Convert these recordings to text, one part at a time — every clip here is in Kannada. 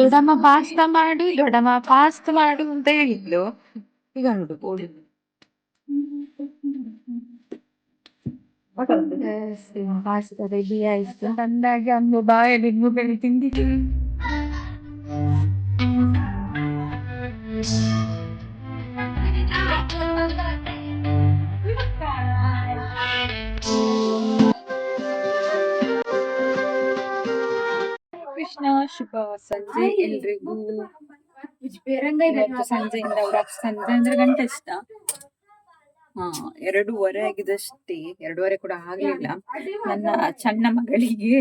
ದೊಡ್ಡಮ್ಮ ಪಾಸ್ತಾ ಮಾಡು, ದೊಡ್ಡಮ್ಮ ಪಾಸ್ತಾ ಮಾಡು ಅಂತ ಹೇಳಿದ್ಲು. ಈಗ ನೋಡು ಓಡು. ಪಾಸ್ತಾ ರೆಡಿ ಆಯ್ತು. ಅಂದಾಗೆ ಒಂದು ಬಾಯಲ್ಲಿ ಮೂಗಲ್ಲಿ ತಿಂದಿದ್ದೀನಿ. ಕೃಷ್ಣ ಶುಭ ಸಂಜೆ ಎಲ್ರಿಗೂ. ಸಂಜೆಯಿಂದ ಸಂಜೆ ಅಂದ್ರೆ ಗಂಟೆ ಇಷ್ಟ 2:30 ಆಗಿದಷ್ಟೇ. 2:30 ಕೂಡ ಆಗ್ಲಿಲ್ಲ. ನನ್ನ ಸಣ್ಣ ಮಗಳಿಗೆ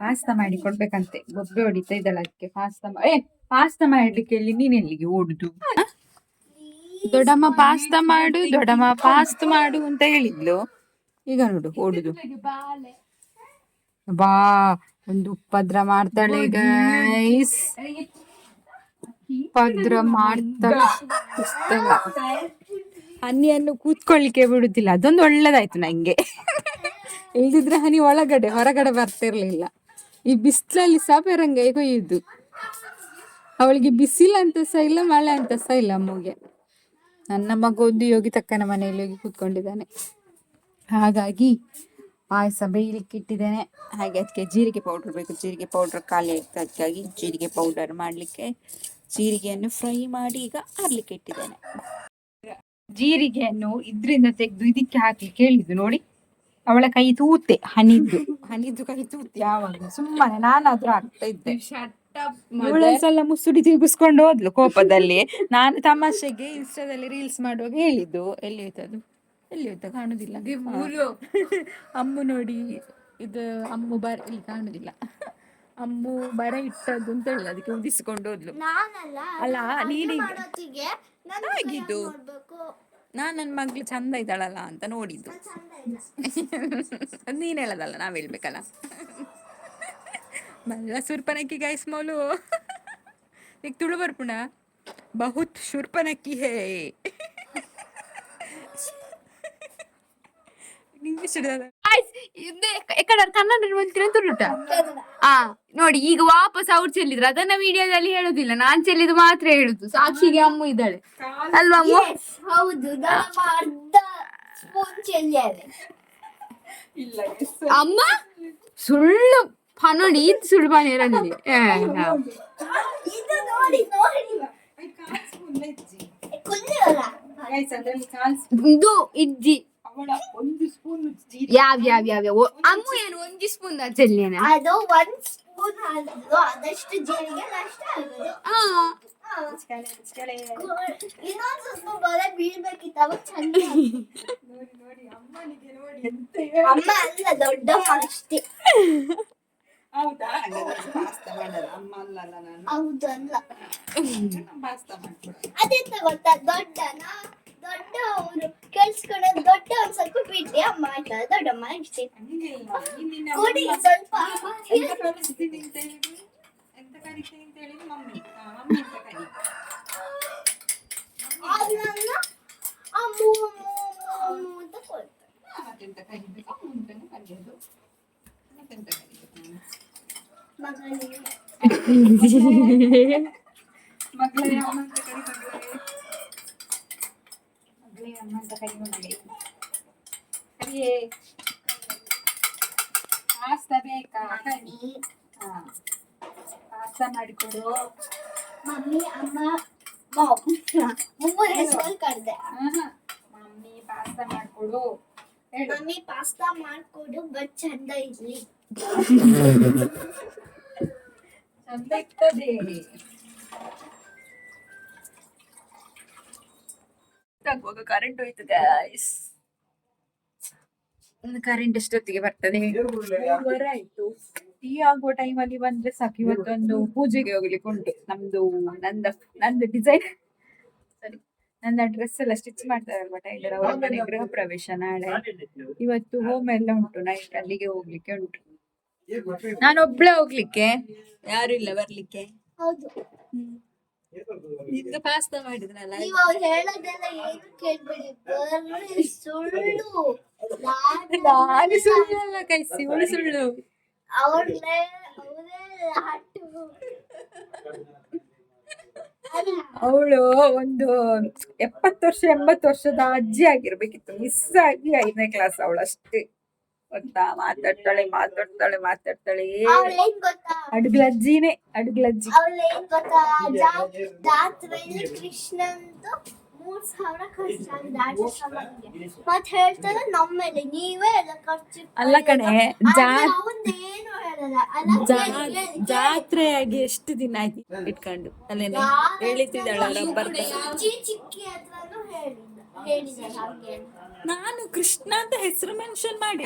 ಪಾಸ್ತಾ ಮಾಡಿ ಕೊಡ್ಬೇಕಂತೆ. ಬೊಬ್ಬೆ ಹೊಡಿತಾ ಇದ್ದಲ್ಲ, ಅದಕ್ಕೆ ಪಾಸ್ತಾ ಮಾಡ್ಲಿಕ್ಕೆ ಹೇಳಿ ನೀನ್ ಎಲ್ಲಿಗೆ ಓಡುದು? ದೊಡ್ಡಮ್ಮ ಪಾಸ್ತಾ ಮಾಡು, ದೊಡ್ಡಮ್ಮ ಪಾಸ್ತಾ ಮಾಡು ಅಂತ ಹೇಳಿದ್ಲು. ಈಗ ನೋಡು ಓಡುದು. ಬಾ ಒಂದು ಉಪದ್ರ ಮಾಡ್ತಾಳೆ ಗೈಸ್, ಉಪದ್ರ ಮಾಡ್ತಾಳೆ. ಹನಿಯನ್ನು ಕೂತ್ಕೊಳ್ಳಿಕ್ಕೆ ಬಿಡುದಿಲ್ಲ. ಅದೊಂದು ಒಳ್ಳೇದಾಯ್ತು ನಂಗೆ. ಇಲ್ದಿದ್ರೆ ಹನಿ ಹೊರಗಡೆ ಬರ್ತಿರ್ಲಿಲ್ಲ. ಈ ಬಿಸಿಲಲ್ಲಿ ಸಹ ಬೆರಂಗೆ ಕೊಯ್ಯುದು. ಅವಳಿಗೆ ಬಿಸಿಲು ಅಂತ ಸಹ ಇಲ್ಲ, ಮಳೆ ಅಂತ ಸಹ ಇಲ್ಲ ಅಮ್ಮಗೆ. ನನ್ನ ಮಗ ಒಂದು ಯೋಗಿ ತಕ್ಕನ ಮನೆಯಲ್ಲಿ ಹೋಗಿ ಕೂತ್ಕೊಂಡಿದ್ದಾನೆ. ಹಾಗಾಗಿ ಪಾಯಸ ಬೇಯಲಿಕ್ಕೆ ಇಟ್ಟಿದ್ದೇನೆ. ಹಾಗೆ ಅದಕ್ಕೆ ಜೀರಿಗೆ ಪೌಡರ್ ಬೇಕು. ಜೀರಿಗೆ ಪೌಡರ್ ಖಾಲಿ ಆಯ್ತು, ಅದಕ್ಕಾಗಿ ಜೀರಿಗೆ ಪೌಡರ್ ಮಾಡಲಿಕ್ಕೆ ಜೀರಿಗೆಯನ್ನು ಫ್ರೈ ಮಾಡಿ ಈಗ ಆರ್ಲಿಕ್ಕೆ ಇಟ್ಟಿದ್ದೇನೆ. ಜೀರಿಗೆಯನ್ನು ಇದರಿಂದ ತೆಗೆದು ಇದಕ್ಕೆ ಹಾಕ್ಲಿಕ್ಕೆ ಹೇಳಿದ್ದು ನೋಡಿ. ಅವಳ ಕೈ ತೂತೆ, ಹನಿದ್ದು ಕೈ ತೂತೆ. ಯಾವಾಗ ಸುಮ್ಮನೆ ನಾನಾದ್ರೂ ಆಗ್ತಾ ಇದ್ದೆ. ಇವಳೊಂದ್ಸಲ ಮುಸುಡಿ ತಿರುಗಿಸ್ಕೊಂಡು ಹೋದ್ಲು ಕೋಪದಲ್ಲಿ. ನಾನು ತಮಾಷೆಗೆ ಇನ್ಸ್ಟಾದಲ್ಲಿ ರೀಲ್ಸ್ ಮಾಡುವಾಗ ಹೇಳಿದ್ದು. ಎಲ್ಲಿ ಹೋಯ್ತು ಕಾಣುದಿಲ್ಲ. ಅಮ್ಮು ನೋಡಿ, ಇದು ಅಮ್ಮು ಇಲ್ಲಿ ಕಾಣುದಿಲ್ಲ. ಅಮ್ಮು ಬರ ಇಟ್ಟದ್ದು ಅಂತ ಹೇಳಿ ಅದಕ್ಕೆ ಉದಿಸ್ಕೊಂಡು ಹೋದ್ಲು. ಅಲ್ಲ ನೀನಿಗಿದ್ದು ನನ್ನ ಮಗ್ಳು ಚಂದ ಇದ್ದಾಳಲ್ಲ ಅಂತ ನೋಡಿದ್ದು. ಅದು ನೀನ್ ಹೇಳದಲ್ಲ, ನಾವ್ ಹೇಳ್ಬೇಕಲ್ಲ. ಮಲ್ಲ ಸುರ್ಪನಕ್ಕಿ ಗೈಸ್ ಮೌಲು ಈಗ ತುಳು ಬರ್ಪುಣ ಬಹುತ್ ಶುರ್ಪನಕ್ಕಿ ಹೇ. ನೋಡಿ ಈಗ ವಾಪಸ್ ಅವ್ರು ಚೆಲ್ಲಿದ್ರು. ಅದನ್ನ ವಿಡಿಯೋದಲ್ಲಿ ಹೇಳುದಿಲ್ಲ, ನಾನ್ ಚೆಲ್ಲಿದ್ದು ಮಾತ್ರ ಹೇಳುದು. ಸಾಕ್ಷಿಗೆ ಅಮ್ಮು ಇದ್ದಾಳೆ ಅಲ್ವಾ ಅಮ್ಮು? ಅಮ್ಮ ಸುಳ್ಳು ನೋಡಿ, ಇದು ಸುಳ್ಳು ಪಾನಿ ಇರಲಿ. ಇದು ಇಜ್ಜಿ ಯಾವ ಅಮ್ಮು ಏನು 1 ಸ್ಪೂನ್ ಚೆಲ್ಲಿನ ಅದು 1 ಸ್ಪೂನ್ ಅದಷ್ಟು ಜೀರಿಗೆ ಇನ್ನೊಂದು ಸ್ವಲ್ಪ ಬಲ ಬೀಳ್ಬೇಕಿತ್ತು. ಅವಾಗ ಚಂದ ಅಮ್ಮ ಅಲ್ಲ ದೊಡ್ಡಮ್ಮ ಅಷ್ಟೇ. ಹೌದಾ? ಹೌದಲ್ಲ, ಅದೆಂತ ಗೊತ್ತಾ, ದೊಡ್ಡವರು ಕೇಳಿಸ್ಕೊಳ್ಳೋದು. ದೊಡ್ಡ ಒಂದ್ ಸ್ವಲ್ಪ ಬಿಟ್ಟು ಅಮ್ಮ ಆಯ್ತಾ ದೊಡ್ಡಮ್ಮ ಇಷ್ಟೇ ಕೊಡಿ ಸ್ವಲ್ಪ. ಪಾಸ್ತಾ ಬೇಕಾ? ಪಾಸ್ತಾ ಮಾಡಿಕೊಡು ಮಮ್ಮಿ. ಅಮ್ಮ ಕರ್ದೆ ಮಮ್ಮಿ ಪಾಸ್ತಾ ಮಾಡ್ಕೊಡು. ಮಮ್ಮಿ ಪಾಸ್ತಾ ಮಾಡ್ಕೊಡು, ಬಟ್ ಚಂದ ಇರ್ಲಿ. ಚಂದ ಇರ್ತದೆ. ಕರೆಂಟ್ ಹೋಯ್ತು ಗೈಸ್. ಕರೆಂಟ್ ಎಷ್ಟೊತ್ತಿಗೆ ಬರ್ತದೆ? 3:15 ಆಯ್ತು. ಟೀ ಆಗುವ ಟೈಮಲ್ಲಿ ಬಂದ್ರೆ ಸಾಕು. ಇವತ್ತೊಂದು ಪೂಜೆಗೆ ಹೋಗ್ಲಿಕ್ಕೆ ಉಂಟು. ನಂದು ಡಿಸೈನ್ ಸರಿ, ನನ್ನ ಡ್ರೆಸ್ ಎಲ್ಲ ಸ್ಟಿಚ್ ಮಾಡ್ತಾರಲ್ವಾ ಟೈಲರ್, ಅವರ ಮನೆ ಗೃಹ ಪ್ರವೇಶ ನಾಳೆ. ಇವತ್ತು ಹೋಮ ಎಲ್ಲ ಉಂಟು, ನೈಟ್ ಅಲ್ಲಿಗೆ ಹೋಗ್ಲಿಕ್ಕೆ ಉಂಟು. ನಾನು ಒಬ್ಳೆ ಹೋಗ್ಲಿಕ್ಕೆ, ಯಾರು ಇಲ್ಲ ಬರ್ಲಿಕ್ಕೆ. ಹೌದು. ನಿಂದು ಪಾಸ್ತಾ ಮಾಡಿದ್ನಲ್ಲ, ನಾನು ಸುಳ್ಳು ಕೈಸಿ ಸುಳ್ಳು. ಅವಳು ಒಂದು 70 ವರ್ಷ 80 ವರ್ಷದ ಅಜ್ಜಿ ಆಗಿರ್ಬೇಕಿತ್ತು. ಮಿಸ್ ಆಗಿ 5ನೇ ಕ್ಲಾಸ್ ಅವಳು ಅಷ್ಟೇ ಗೊತ್ತಾ. ಮಾತಾಡ್ತಾಳೆ ಅವಳೇನ್ ಗೊತ್ತಾ ಅಡ್ಗ್ಲಜ್ಜಿನೇ ಅಡ್ಗ್ಲಜ್ಜಿ. ಅವಳೇನ್ ಗೊತ್ತಾ ಜಾತ್ರೆಯಲ್ಲಿ ಕೃಷ್ಣಂದು 3,000 ಖರ್ಚಾಗಿದೆ ಆಟ ಸಾಮಾನಿಗೆ. ಮತ್ ಹೇಳ್ತಾರೆ ನಮ್ಮೇಲೆ ನೀವೇ ಎಲ್ಲ ಖರ್ಚು ಅಲ್ಲ ಕಣೆ, ಅವಂದೇನು ಹೇಳಲ್ಲ ಅಲ್ಲ. ಜಾತ್ರೆಯಾಗಿ ಎಷ್ಟು ದಿನ ಆಯ್ತು ಇಟ್ಕೊಂಡು ಅಲ್ಲೇನೆ ಹೇಳಿದ್ದಾಳ ಚಿಕ್ಕಿ ಹತ್ರನು ಹೇಳಿದ ಹಾಗೆ. ನಾನು ಕೃಷ್ಣ ಅಂತ ಹೆಸರು ಮೆನ್ಷನ್ ಮಾಡಿ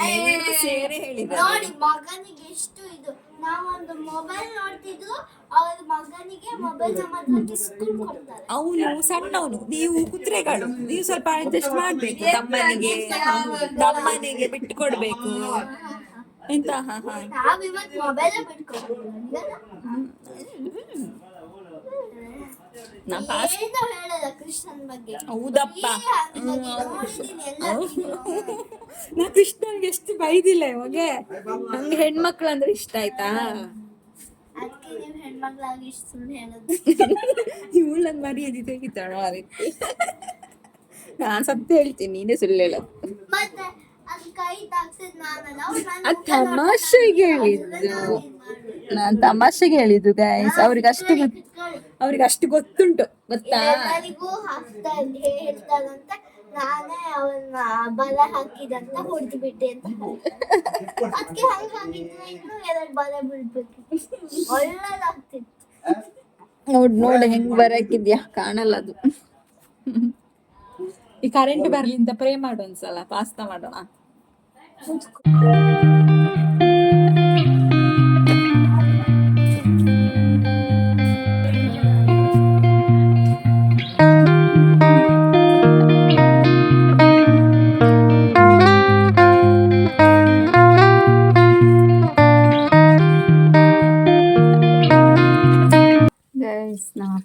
ಸೇರೆ ಹೇಳಿದ. ನೋಡಿ ಮಗನಿಗೆ ಎಷ್ಟು ಇದು. ನಾವೊಂದು ಮೊಬೈಲ್ ನೋಡ್ತಿದ್ರು, ಅವ್ರ ಮಗನಿಗೆ ಮೊಬೈಲ್ ಸಂಬಂಧ ಡಿಸ್ಕೌಂಟ್ ಕೊಡ್ತಾರೆ. ಅವನು ಸಣ್ಣವನು, ನೀವು ಕುದುರೆಗಳು, ನೀವು ಸ್ವಲ್ಪ ಅಡ್ಜಸ್ಟ್ ಮಾಡ್ಬೇಕು. ತಮ್ಮನಿಗೆ ಬಿಟ್ಟು ಕೊಡ್ಬೇಕು ಎಂತ. ನಾವಿವತ್ತು ಮೊಬೈಲ್ ಬಿಟ್ಕೊಡ್ತೀವಿ. ಏನು ಹೇಳಲ್ಲ ಕೃಷ್ಣನ್ ಬಗ್ಗೆ. ಹೌದಪ್ಪ, ನಾ ಕೃಷ್ಣನ್ಗೆ ಎಷ್ಟು ಬೈದಿಲ್ಲ ಇವಾಗ. ನಂಗೆ ಹೆಣ್ಮಕ್ಳು ಅಂದ್ರೆ ಇಷ್ಟ ಆಯ್ತಾ. ಅದಕ್ಕೆ ನೀವು ಹೆಣ್ಮಕ್ಳಾಗಿ ಇಷ್ಟು ಸುಳ್ಳು ಹೇಳೋದು. ಇವಳು ನನ್ ಮರ್ಯಾದೆ ತೆಗಿತಾಳ. ನಾನ್ ಸತ್ಯ ಹೇಳ್ತೀನಿ, ನೀನೇ ಸುಳ್ಳು ಹೇಳೋದು. ಮತ್ತೆ ಅದು ಕೈ ತಾಗ್ಸಿದ್ ನಾನಲ್ಲ, ಅದು ತಮಾಷೆಗೆ ಹೇಳಿದ್ದು. ನಾನ್ ತಮಾಷೆಗೆ ಹೇಳಿದ್ದು ಗೈಸ್. ಅವ್ರಿಗೆ ಅಷ್ಟು ಗೊತ್ತುಂಟು ಗೊತ್ತಾ. ಎಲ್ಲರಿಗೂ ಹೇಳ್ತಾರಂತೆ ನಾನೇ ಅವನ್ನ ಬಲ ಹಾಕಿದಂತ ಹೊಡೆದು ಬಿಟ್ಟೆ ಅಂತ. ಅದಕ್ಕೆ ಹಾಗಿದ್ರೆ ಇನ್ನು 2 ಬಲ ಬಿಡ್ಬೇಕಿತ್ತು, ಒಳ್ಳೇದಾಗ್ತಿತ್ತು. ನೋಡು ಹೆಂಗ್ ಬರಕಿದ್ಯಾ, ಕಾಣಲ್ಲ ಅದು. ಈ ಕರೆಂಟ್ ಬರ್ಲಿ ಅಂತ ಪ್ರೇ ಮಾಡು ಒಂದ್ಸಲ. ಪಾಸ್ತಾ ಮಾಡೋಣ.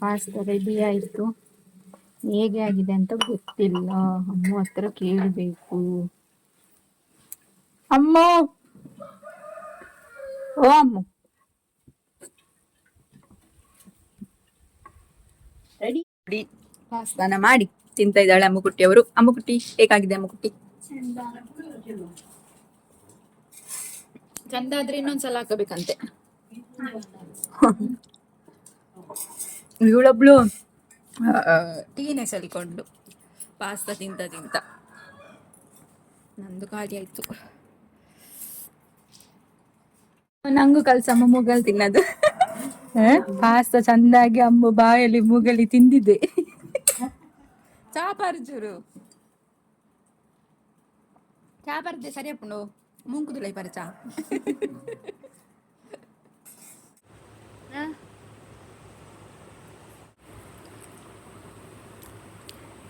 ಪಾಸ್ತಾ ರೆಡಿ ಆಯ್ತು. ಹೇಗೆ ಆಗಿದೆ ಅಂತ ಗೊತ್ತಿಲ್ಲ, ಅಮ್ಮ ಹತ್ರ ಕೇಳಬೇಕು. ಅಮ್ಮ, ಓ ಅಮ್ಮ, ರೆಡಿ ಪಾಸ್ತಾನ ಮಾಡಿ ತಿಂತ ಇದ್ದಾಳೆ ಅಮ್ಮುಕುಟ್ಟಿ ಅವರು. ಅಮ್ಮುಕುಟ್ಟಿ ಹೇಗಾಗಿದೆ ಅಮ್ಮುಕುಟ್ಟಿ? ಚಂದ ಆದ್ರೆ ಇನ್ನೊಂದ್ಸಲ ಹಾಕಬೇಕಂತೆ. ಇವಳೊಬ್ಳು ಟೀನೇ ಸಲಿಕೊಂಡು ಪಾಸ್ತಾ ತಿಂತ ನಂದು ಖಾಲಿ ಆಯ್ತು. ನಂಗೂ ಕಲ್ಸಮ್ಮ ಮೂಗಲ್ ತಿನ್ನೋದು. ಪಾಸ್ತಾ ಚಂದಾಗಿ ಅಮ್ಮ ಬಾಯಲ್ಲಿ ಮೂಗಲಿ ತಿಂದಿದ್ದೆ. ಚಾಪರ್ಜುರು ಚಾಪರ್ದೆ ಸರಿಯಪ್ಪು ಮುಂಕುದುಲೈ ಪರಚ.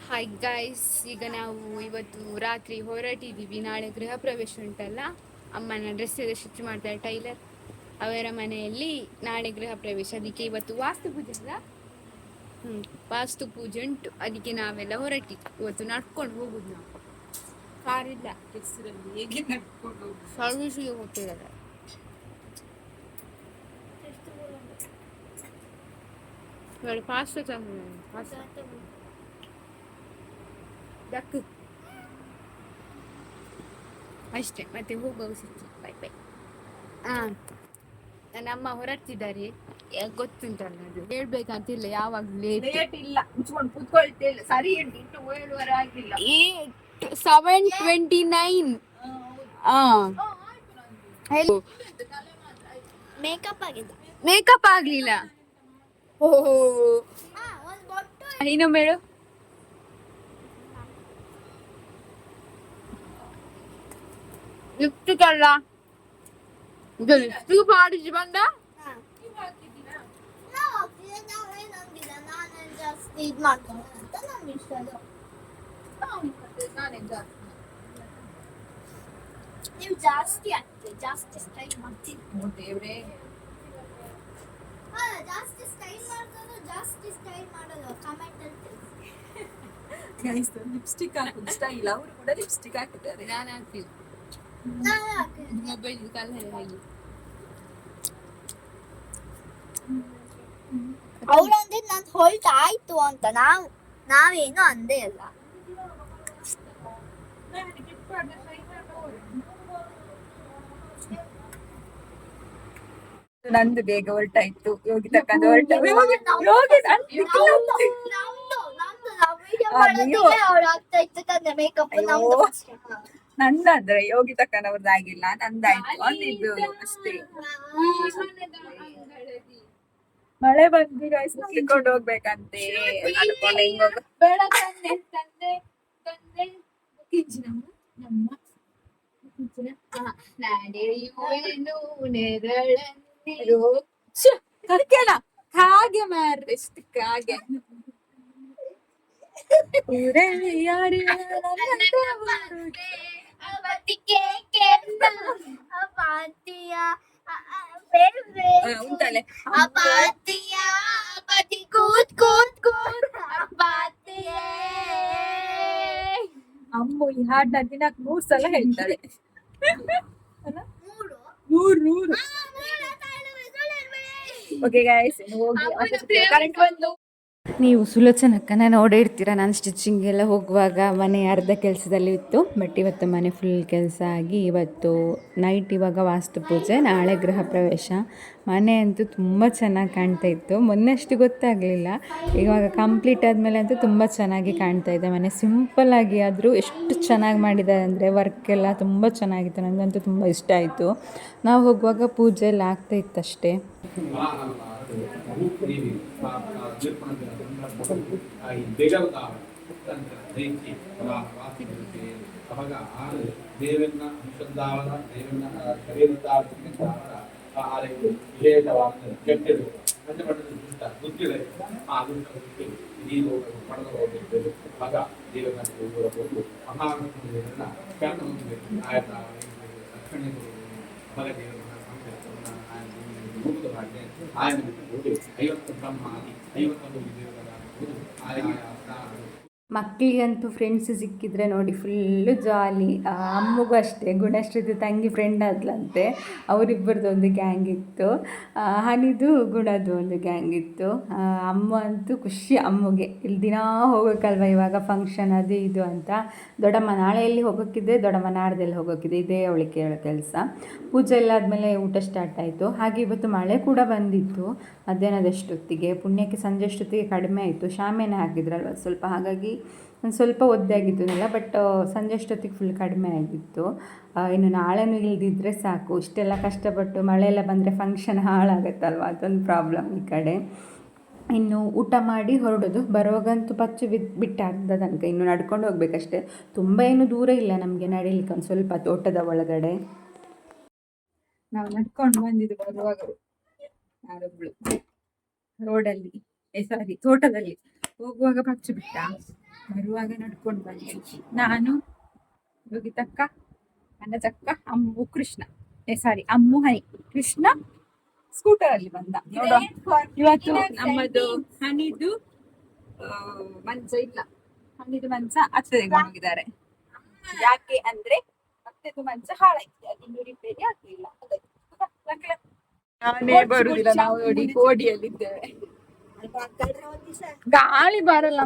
ಹಾಯ್ ಗೈಸ್, ಈಗ ನಾವು ಇವತ್ತು ರಾತ್ರಿ ಹೊರಟಿದ್ದೀವಿ. ನಾಳೆ ಗೃಹ ಪ್ರವೇಶ ಉಂಟಲ್ಲ, ಅಮ್ಮನ ಡ್ರೆಸ್ ಎಲ್ಲ ಸ್ಟಿಚ್ ಮಾಡ್ತಾರೆ ಟೈಲರ್ ಅವರ ಮನೆಯಲ್ಲಿ. ನಾಳೆ ಗೃಹ ಪ್ರವೇಶ, ಅದಕ್ಕೆ ಇವತ್ತು ವಾಸ್ತು ಪೂಜೆ ಅಲ್ಲ, ವಾಸ್ತು ಪೂಜೆ ಉಂಟು. ಅದಕ್ಕೆ ನಾವೆಲ್ಲ ಹೊರಟಿದ್ವಿ. ಇವತ್ತು ನಡ್ಕೊಂಡು ಹೋಗುದು. ನಾವು ಕಾರಿಲ್ಲ, ಹೆಸರಲ್ಲಿ ಹೇಗೆ ನಡ್ಕೊಂಡು ಸರ್ವಿಸ್ಗೆ ಹೋಗ್ತಿದ್ದಾರೆ. ಫಾಸ್ಟ್ ಅಷ್ಟೇ, ಮತ್ತೆ ಹೋಗುವಾಗ ಸಿಕ್ಕಿ. Bye bye. ನನ್ನ ಅಮ್ಮ ಹೊರಡ್ತಿದ್ದಾರೆ, ಗೊತ್ತುಂಟಲ್ಲ, ಅದು ಹೇಳ್ಬೇಕಂತಿಲ್ಲ. ಯಾವಾಗ ಲೇಟ್ ಇಲ್ಲ, ಮುಚ್ಕೊಂಡು ಕೂತ್ಕೊಳ್ತಿಲ್ಲ. ಸರಿ ಉಂಟು, ಇನ್ನು 7:15 ಆಗಿಲ್ಲ. 7:29. ಮೇಕಪ್ ಆಗ್ಲಿಲ್ಲ. ಓಹೋ, ಇನ್ನೊಮ್ಮೆ ಹೇಳು. ಲಿಪ್ಸ್ಟಿಕ್ ಅಲ್ಲ, ಇದು ಲಿಪ್ಸ್ಟಿಕ್ ಮಾಡಿಸಿ ಬಂದ. ನೀವು ಜಾಸ್ತಿ ಆಗ್ತದೆ, ಜಾಸ್ತಿ ಸ್ಟೈಲ್ ಮಾಡ್ತೀವಿ. ಜಾಸ್ತಿ ಸ್ಟೈಲ್ ಮಾಡ್ತಾರೆ, ಜಾಸ್ತಿ ಸ್ಟೈಲ್ ಮಾಡೋದು ಕಮೆಂಟ್ ಅಲ್ಲಿ ಲಿಪ್ಸ್ಟಿಕ್ ಹಾಕುದು ಸ್ಟೈಲ್. ಅವರು ಕೂಡ ಲಿಪ್ಸ್ಟಿಕ್ ಹಾಕಿದ್ದಾರೆ, ನಾನು ಹಾಕ್ತೀನಿ. ಮೊಬೈಲ್ ಕಲರ್ ಹಾಗೆ ಅವ್ರು ಅಂದಿದ್ ನಾನು ಹೊಲ್ಟ್ ಆಯ್ತು ಅಂತ ನಾವೇನು ಅಂದೇ ಇಲ್ಲ. ನಂದು ಬೇಗ ಹೊರಟಾಯ್ತು, ಯೋಗಿ ತಕ್ಕಂತ ಹೊರಟ ನಂದಾದ್ರೆ ಯೋಗಿ ತಕ್ಕನವ್ರದ್ದು ಆಗಿಲ್ಲ, ನಂದಾಯ್ತು ಅಂದಿದ್ದು ಅಷ್ಟೇ. ಮಳೆ ಬಂದು ಕೊಂಡು ಹೋಗ್ಬೇಕಂತೆ ಅನ್ಕೊಂಡು ಹೆಂಗ್ ಹೋಗ ಕರ್ಕೆಲ್ಲ ಹಾಗೆ ಮಾರ್ರೆ ಇಷ್ಟಕ್ಕೆ ಹಾಗೆ ಉಂಟಲೆ ಅಮ್ಮು ಈ ಹಾಡನ್ನ ದಿನಕ್ಕೆ 3 ಸಲ ಹೇಳ್ತಾಳೆ. 100 ಓಕೆ ಗೈಸ್, ಹೋಗಿ ಕರೆಂಟ್ ಬಂದು ನೀವು ಸುಲೋಚನಕ್ಕನ ನೋಡಿರ್ತೀರ. ನಾನು ಸ್ಟಿಚಿಂಗ್ ಎಲ್ಲ ಹೋಗುವಾಗ ಮನೆ ಅರ್ಧ ಕೆಲಸದಲ್ಲಿ ಇತ್ತು. ಬಟ್ ಇವತ್ತು ಮನೆ ಫುಲ್ ಕೆಲಸ ಆಗಿ ಇವತ್ತು ನೈಟ್ ಇವಾಗ ವಾಸ್ತು ಪೂಜೆ, ನಾಳೆ ಗೃಹ ಪ್ರವೇಶ. ಮನೆ ಅಂತೂ ತುಂಬ ಚೆನ್ನಾಗಿ ಕಾಣ್ತಾ ಇತ್ತು. ಮೊನ್ನೆ ಅಷ್ಟು ಗೊತ್ತಾಗಲಿಲ್ಲ, ಇವಾಗ ಕಂಪ್ಲೀಟ್ ಆದಮೇಲೆ ಅಂತೂ ತುಂಬ ಚೆನ್ನಾಗಿ ಕಾಣ್ತಾ ಇದೆ ಮನೆ. ಸಿಂಪಲ್ಲಾಗಿ ಆದರೂ ಎಷ್ಟು ಚೆನ್ನಾಗಿ ಮಾಡಿದ್ದಾರೆ ಅಂದರೆ ವರ್ಕ್ ಎಲ್ಲ ತುಂಬ ಚೆನ್ನಾಗಿತ್ತು. ನನಗಂತೂ ತುಂಬ ಇಷ್ಟ ಆಯಿತು. ನಾವು ಹೋಗುವಾಗ ಪೂಜೆ ಎಲ್ಲ ಆಗ್ತಾ ಇತ್ತಷ್ಟೇ. ಮಕ್ಕಳಿಗಂತೂ ಫ್ರೆಂಡ್ಸ್ ಸಿಕ್ಕಿದ್ರೆ ನೋಡಿ ಫುಲ್ಲು ಜಾಲಿ. ಅಮ್ಮಗೂ ಅಷ್ಟೇ, ಗುಣಶ್ರೀದು ತಂಗಿ ಫ್ರೆಂಡ್ ಆದ್ಲಂತೆ, ಅವರಿಬ್ಬರದ್ದು ಒಂದು ಗ್ಯಾಂಗ್ ಇತ್ತು. ಹನಿದು ಗುಣದ್ದು ಒಂದು ಗ್ಯಾಂಗ್ ಇತ್ತು. ಅಮ್ಮ ಅಂತೂ ಖುಷಿ ಅಮ್ಮಗೆ, ಇಲ್ಲಿ ದಿನ ಹೋಗೋಕ್ಕಲ್ವ ಇವಾಗ ಫಂಕ್ಷನ್ ಅದು ಇದು ಅಂತ. ದೊಡ್ಡಮ್ಮ ನಾಳೆ ಎಲ್ಲಿ ಹೋಗೋಕ್ಕಿದೆ, ದೊಡ್ಡಮ್ಮ ನಾಡ್ದಲ್ಲಿ ಹೋಗೋಕ್ಕಿದೆ, ಇದೇ ಅವಳಿಗೆ ಕೇಳೋ ಕೆಲಸ. ಪೂಜೆ ಎಲ್ಲ ಆದಮೇಲೆ ಊಟ ಸ್ಟಾರ್ಟ್ ಆಯಿತು. ಹಾಗೆ ಇವತ್ತು ಮಳೆ ಕೂಡ ಬಂದಿತ್ತು ಮಧ್ಯಾಹ್ನದಷ್ಟೊತ್ತಿಗೆ. ಪುಣ್ಯಕ್ಕೆ ಸಂಜೆ ಅಷ್ಟೊತ್ತಿಗೆ ಕಡಿಮೆ ಆಯಿತು, ಶಾಮಿಯಾನ ಹಾಕಿದ್ರಲ್ವ ಸ್ವಲ್ಪ, ಹಾಗಾಗಿ ಒಂದು ಸ್ವಲ್ಪ ಒದ್ದಾಗಿತ್ತು ನೆಲ. ಬಟ್ ಸಂಜೆ ಅಷ್ಟೊತ್ತಿಗೆ ಫುಲ್ ಕಡಿಮೆ ಆಗಿತ್ತು. ಇನ್ನು ನಾಳೆನೂ ಇಲ್ದಿದ್ರೆ ಸಾಕು. ಇಷ್ಟೆಲ್ಲ ಕಷ್ಟಪಟ್ಟು ಮಳೆ ಎಲ್ಲ ಬಂದರೆ ಫಂಕ್ಷನ್ ಹಾಳಾಗತ್ತಲ್ವ, ಅದೊಂದು ಪ್ರಾಬ್ಲಮ್ ಈ ಕಡೆ. ಇನ್ನು ಊಟ ಮಾಡಿ ಹೊರಡೋದು. ಬರುವಾಗಂತೂ ಪಚ್ಚು ಬಿಟ್ಟಾಗ್ದ ತನಕ ಇನ್ನು ನಡ್ಕೊಂಡು ಹೋಗ್ಬೇಕಷ್ಟೆ. ತುಂಬ ಏನು ದೂರ ಇಲ್ಲ ನಮಗೆ ನಡೀಲಿಕ್ಕೆ, ಒಂದು ಸ್ವಲ್ಪ ತೋಟದ ಒಳಗಡೆ. ನಾವು ನಡ್ಕೊಂಡು ಬಂದಿದ್ದು ಬರುವಾಗ ಯಾರೊಬ್ಳು ರೋಡಲ್ಲಿ, ಸಾರಿ ತೋಟದಲ್ಲಿ ಹೋಗುವಾಗ ಪಚ್ಚು ಬಿಟ್ಟ, ಬರುವಾಗ ನಡ್ಕೊಂಡು ಬಂದೆ. ನಾನು ಯೋಗಿತಕ್ಕ, ಅನ್ನಚಕ್ಕ, ಅಮ್ಮು ಕೃಷ್ಣ, ಸಾರಿ ಅಮ್ಮು ಹನಿ, ಕೃಷ್ಣ ಸ್ಕೂಟರಲ್ಲಿ ಬಂದ. ನೋಡುವ ಇವತ್ತು ನಮ್ಮದು ಹನಿದು ಮಂಚ ಇಲ್ಲ, ಹನಿದು ಮಂಚ ಅತ್ತೆ ಹೋಗಿದ್ದಾರೆ. ಯಾಕೆ ಅಂದ್ರೆ ಅತ್ತೆದು ಮಂಚ ಹಾಳಾಯ್ತು, ಅದಿನ್ನು ರಿಪೇರಿ ಆಗ್ಲಿಲ್ಲ. ನಾನೇ ಬರುದಿಲ್ಲ, ನಾವು ನೋಡಿ ಕೋಡಿಯಲ್ಲಿದ್ದೇವೆ. ಗಾಳಿ ಬರಲ್ಲ,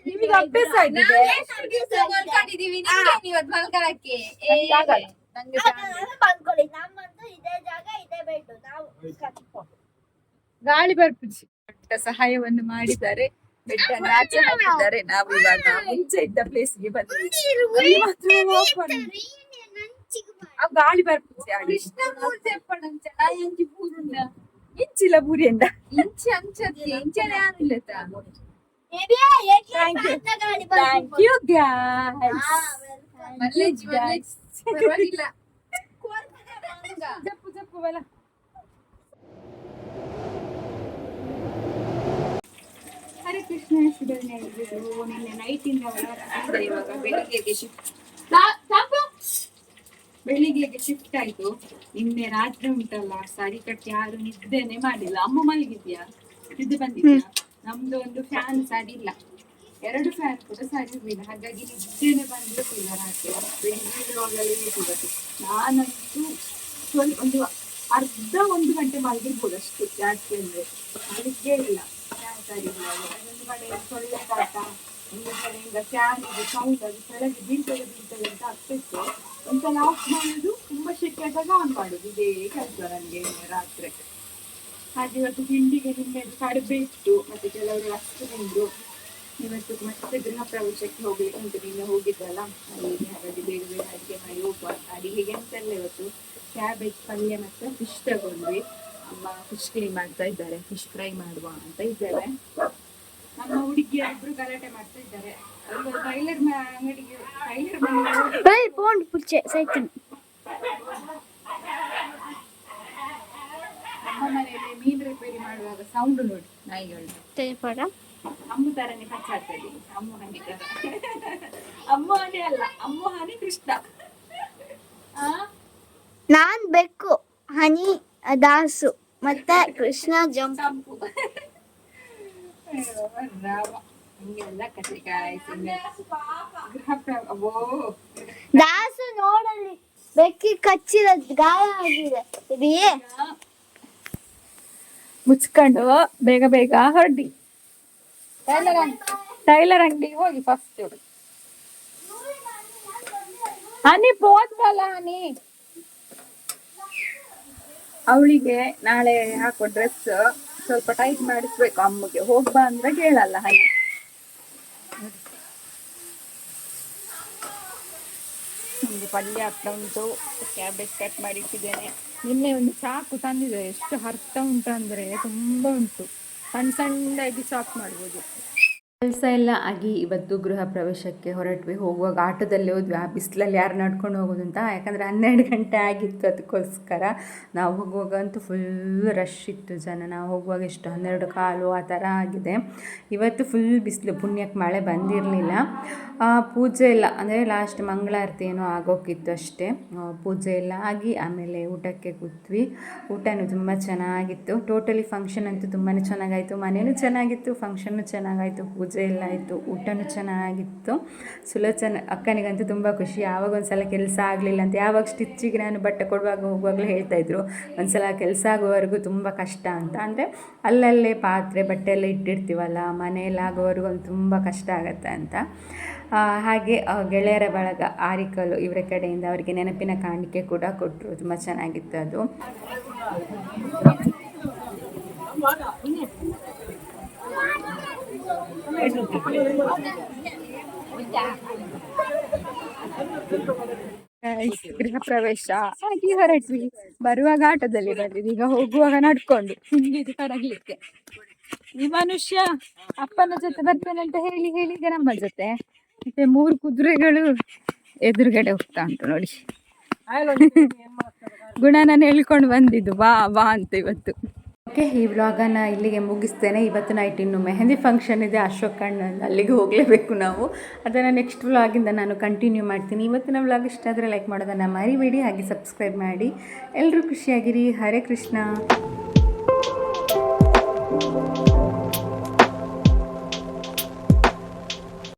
ನಿಮಗೆ ಅಭ್ಯಾಸ ಆಗಿದೆ. ಗಾಳಿ ಬರ್ಪಿಸಿ ಸಹಾಯವನ್ನು ಮಾಡಿದ್ದಾರೆ, ಬೆಡ್ ಅನ್ನು ಆಚೆ ಹಾಕಿದ್ದಾರೆ. ನಾವು ಇವಾಗ ಮುಂಚೆ ಇದ್ದ ಪ್ಲೇಸ್ಗೆ ಬಂದಿದ್ದೀವಿ. ಗಾಳಿ ಬರ್ಪಿಸಿ ಇಂಚಿಲ ಬೂರಿ ಅಂದ ಇಂಚಿ ಅಂಚಿ ಇಂಚನೆ ಆನಿಲ್ಲ. Thank you guys. ಜಪ್ಪು ಜಪ್ಪು ಬಲ. ಹರೇ ಕೃಷ್ಣ ಸುಧಾರಣೆ ನಿನ್ನೆ ನೈಟಿಂದ ಇವಾಗ ಬೆಳಿಗ್ಗೆಗೆ ಶಿಫ್ಟ್ ಆಯ್ತು. ನಿನ್ನೆ ರಾತ್ರಿ ಉಂಟಲ್ಲ, ಸರಿ ಕಟ್ಟಿ ಯಾರು ನಿದ್ದೆನೆ ಮಾಡಿಲ್ಲ. ಅಮ್ಮ ಮಲಗಿದ್ಯಾ, ನಿದ್ದೆ ಬಂದಿದ್ಯಾ? ನಮ್ದು ಒಂದು ಫ್ಯಾನ್ ಸರಿ ಇಲ್ಲ, 2 ಫ್ಯಾನ್ ಕೂಡ ಸರಿ ಇರಲಿಲ್ಲ, ಹಾಗಾಗಿ ನಿದ್ದೆನೆ ಬಂದಿರ್ತಿಲ್ಲ ರಾತ್ರಿ. ಬೆಳಿಗ್ಗೆ ನಾನಂತೂ ಒಂದು ಒಂದು ಗಂಟೆ ಮಲಗಿರ್ಬೋದು ಅಷ್ಟು, ಜಾಸ್ತಿ ಅಂದರೆ ಮಲಗೇ ಇಲ್ಲ. ಫ್ಯಾನ್ ಸರಿ ಇಲ್ಲ, ಒಂದು ಕಡೆ ಸೊಳ್ಳೆ ಕಾಟ, ಒಂದು ಕಡೆಯಿಂದ ಫ್ಯಾನ್ ಇದು ಸೌಂಡ್, ಅದು ಕೆಳಗೆ ಬೀಳ್ತದೆ ಅಂತ ಆಗ್ತಿತ್ತು. ಒಂದ್ಸಲ ಆಫ್ ಮಾಡೋದು, ತುಂಬ ಶೆಕೆ ಆದಾಗ ಆನ್ ಮಾಡೋದು, ಇದೇ ಕೆಲಸ ನನಗೆ ರಾತ್ರಿ. ಹಾಗೆ ಇವತ್ತು ತಿಂಡಿಗೆ ನಿನ್ನೆ ಕಡುಬೆ ಇತ್ತು, ಮತ್ತೆ ಕೆಲವರು ಅಷ್ಟು ತಿಂದ್ರು. ಇವತ್ತು ಮತ್ತೆ ಗೃಹ ಪ್ರವೇಶಕ್ಕೆ ಹೋಗ್ಲಿಕ್ಕೆ ಉಂಟು, ನಿನ್ನೆ ಹೋಗಿದ್ದಲ್ಲ ಅಲ್ಲಿಗೆ. ಹಾಗಾಗಿ ಬೇಗ ಬೇಗ ಅಡಿಗೆ ಮಾಡಿ ಹೋಗುವ. ಅಡಿಗೆಗೆ ಎಂತೆಲ್ಲ ಇವತ್ತು ಕ್ಯಾಬೇಜ್ ಪಲ್ಯ ಮತ್ತು ಫಿಶ್ ತಗೊಂಡ್ವಿ. ಅಮ್ಮ ಫಿಶ್ ಕ್ಲೀನ್ ಮಾಡ್ತಾ ಇದ್ದಾರೆ, ಫಿಶ್ ಫ್ರೈ ಮಾಡುವ ಅಂತ ಇದ್ದಾರೆ. ನಮ್ಮ ಹುಡುಗಿಯರಿಬ್ರು ಗಲಾಟೆ ಮಾಡ್ತಾ ಇದ್ದಾರೆ. ಒಂದು ಟೈಲರ್ ಅಂಗಡಿಗೆ, ಟೈಲರ್ ನಮ್ಮ ಮನೆಯಲ್ಲಿ ಮೀನು ರಿಪೇರಿ ಮಾಡುವಾಗ ಸೌಂಡ್ ನೋಡಿ ನಾಯಿಗಳು. ಅಮ್ಮು ತರನೇ ಕಚ್ಚಾಡ್ತದೆ. ಅಮ್ಮು ಹನಿ ತರ. ಅಮ್ಮು ಹನಿ ಅಲ್ಲ, ಅಮ್ಮು ಹನಿ ಕೃಷ್ಣ. ನಾನ್ ಬೆಕ್ಕು, ಹನಿ ದಾಸು, ಮತ್ತೆ ಕೃಷ್ಣ ತಂಪು. ಹಿಂಗೆಲ್ಲ ಕಟ್ಟಿಕಾಯಿ ದಾಸು ನೋಡಲ್ಲಿ ಬೆಕ್ಕಿ ಕಚ್ಚಿರೋದು ಗಾಯ ಆಗಿದೆ. ಮುಚ್ಕೊಂಡು ಬೇಗ ಬೇಗ ಹೊರಡಿ. ಟೈಲರ್ ಅಂಗಡಿಗೆ ಹೋಗಿ ಫಸ್ಟ್. ಹನಿ ಹೋದ್ವಲ್ಲ ಹನಿ. ಅವಳಿಗೆ ನಾಳೆ ಹಾಕೋ ಡ್ರೆಸ್ ಸ್ವಲ್ಪ ಟೈಟ್ ಮಾಡಿಸ್ಬೇಕು. ಅಮ್ಮಗೆ ಹೋಗ್ಬಾ ಅಂದ್ರೆ ಕೇಳಲ್ಲ ಹನಿ. ಒಂದು ಪಲ್ಯ ಆಗ್ತಾ ಉಂಟು, ಕ್ಯಾಬೇಜ್ ಕಟ್ ಮಾಡಿ ಇಟ್ಟಿದ್ದೇನೆ. ನಿನ್ನೆ ಒಂದು ಚಾಕು ತಂದಿದೆ, ಎಷ್ಟು ಅರ್ಥ ಉಂಟು ಅಂದರೆ ತುಂಬ ಉಂಟು. ಸಣ್ಣ ಸಣ್ಣದಾಗಿ ಚಾಪ್ ಮಾಡ್ಬೋದು. ಕೆಲಸ ಎಲ್ಲ ಆಗಿ ಇವತ್ತು ಗೃಹ ಪ್ರವೇಶಕ್ಕೆ ಹೊರಟ್ವಿ. ಹೋಗುವಾಗ ಆಟೋದಲ್ಲಿ ಹೋದ್ವಿ. ಆ ಬಿಸಿಲಲ್ಲಿ ಯಾರು ನಡ್ಕೊಂಡು ಹೋಗೋದು ಅಂತ, ಯಾಕಂದರೆ 12 ಗಂಟೆ ಆಗಿತ್ತು. ಅದಕ್ಕೋಸ್ಕರ ನಾವು ಹೋಗುವಾಗ ಅಂತೂ ಫುಲ್ ರಶ್ ಇತ್ತು ಜನ. ನಾವು ಹೋಗುವಾಗ ಎಷ್ಟು 12:15 ಆ ಥರ ಆಗಿದೆ. ಇವತ್ತು ಫುಲ್ ಬಿಸಿಲು, ಪುಣ್ಯಕ್ಕೆ ಮಳೆ ಬಂದಿರಲಿಲ್ಲ. ಪೂಜೆ ಎಲ್ಲ ಅಂದರೆ ಲಾಸ್ಟ್ ಮಂಗಳಾರತಿ ಏನೋ ಆಗೋಗಿತ್ತು ಅಷ್ಟೇ. ಪೂಜೆ ಎಲ್ಲ ಆಗಿ ಆಮೇಲೆ ಊಟಕ್ಕೆ ಕೂತ್ವಿ. ಊಟನೂ ತುಂಬ ಚೆನ್ನಾಗಿತ್ತು. ಟೋಟಲಿ ಫಂಕ್ಷನ್ ಅಂತೂ ತುಂಬಾ ಚೆನ್ನಾಗಾಯಿತು. ಮನೇನೂ ಚೆನ್ನಾಗಿತ್ತು, ಫಂಕ್ಷನ್ನು ಚೆನ್ನಾಗಾಯಿತು, ಪೂಜೆ ಎಲ್ಲ ಆಯಿತು, ಊಟನೂ ಚೆನ್ನಾಗಿತ್ತು. ಸುಲೋಚನ ಅಕ್ಕನಿಗಂತೂ ತುಂಬ ಖುಷಿ. ಯಾವಾಗ ಒಂದ್ಸಲ ಕೆಲಸ ಆಗಲಿಲ್ಲ ಅಂತ, ಯಾವಾಗ ಸ್ಟಿಚ್ಚಿಗೆ ನಾನು ಬಟ್ಟೆ ಕೊಡುವಾಗ ಹೋಗುವಾಗಲೂ ಹೇಳ್ತಾಯಿದ್ರು, ಒಂದ್ಸಲ ಕೆಲಸ ಆಗೋವರೆಗೂ ತುಂಬ ಕಷ್ಟ ಅಂತ. ಅಂದರೆ ಅಲ್ಲಲ್ಲೇ ಪಾತ್ರೆ ಬಟ್ಟೆ ಎಲ್ಲ ಇಟ್ಟಿರ್ತೀವಲ್ಲ, ಮನೆಯಲ್ಲಾಗೋವರೆಗೂ ಒಂದು ತುಂಬ ಕಷ್ಟ ಆಗುತ್ತೆ ಅಂತ. ಹಾಗೆ ಗೆಳೆಯರ ಬಳಗ ಆರಿಕಲು ಇವರ ಕಡೆಯಿಂದ ಅವರಿಗೆ ನೆನಪಿನ ಕಾಣಿಕೆ ಕೂಡ ಕೊಟ್ಟರು. ತುಂಬ ಚೆನ್ನಾಗಿತ್ತು ಅದು. ಗೃಹ ಪ್ರವೇಶ ಆಗಿ ಹೊರಟ್ವಿ. ಬರುವಾಗ ಆಟೋದಲ್ಲಿ ಬಂದಿದ್ದು, ಈಗ ಹೋಗುವಾಗ ನಡ್ಕೊಂಡು ಹಿಂಗಿದು ಕರಗ್ಲಿಕ್ಕೆ. ಈ ಮನುಷ್ಯ ಅಪ್ಪನ ಜೊತೆ ಬರ್ತೇನೆ ಅಂತ ಹೇಳಿ ಹೇಳಿ ಈಗ ನಮ್ಮ ಜೊತೆ. ಮತ್ತೆ 3 ಕುದುರೆಗಳು ಎದುರುಗಡೆ ಹೋಗ್ತಾ ಉಂಟು ನೋಡಿ. ಗುಣ ನಾನು ಹೇಳ್ಕೊಂಡು ಬಂದಿದ್ದು ಬಾ ಬಾ ಅಂತ ಇವತ್ತು. ಓಕೆ, ಈ ವ್ಲಾಗನ್ನು ಇಲ್ಲಿಗೆ ಮುಗಿಸ್ತೇನೆ. ಇವತ್ತು ನೈಟ್ ಇನ್ನು ಮೆಹಂದಿ ಫಂಕ್ಷನ್ ಇದೆ ಅಶೋಕ್ ಅಣ್ಣಂದು, ಅಲ್ಲಿಗೆ ಹೋಗಲೇಬೇಕು ನಾವು. ಅದನ್ನು ನೆಕ್ಸ್ಟ್ ವ್ಲಾಗಿಂದ ನಾನು ಕಂಟಿನ್ಯೂ ಮಾಡ್ತೀನಿ. ಇವತ್ತಿನ ವ್ಲಾಗ್ ಇಷ್ಟ ಆದರೆ ಲೈಕ್ ಮಾಡೋದನ್ನು ಮರಿಬೇಡಿ, ಹಾಗೆ ಸಬ್ಸ್ಕ್ರೈಬ್ ಮಾಡಿ. ಎಲ್ಲರೂ ಖುಷಿಯಾಗಿರಿ. ಹರೇ ಕೃಷ್ಣ.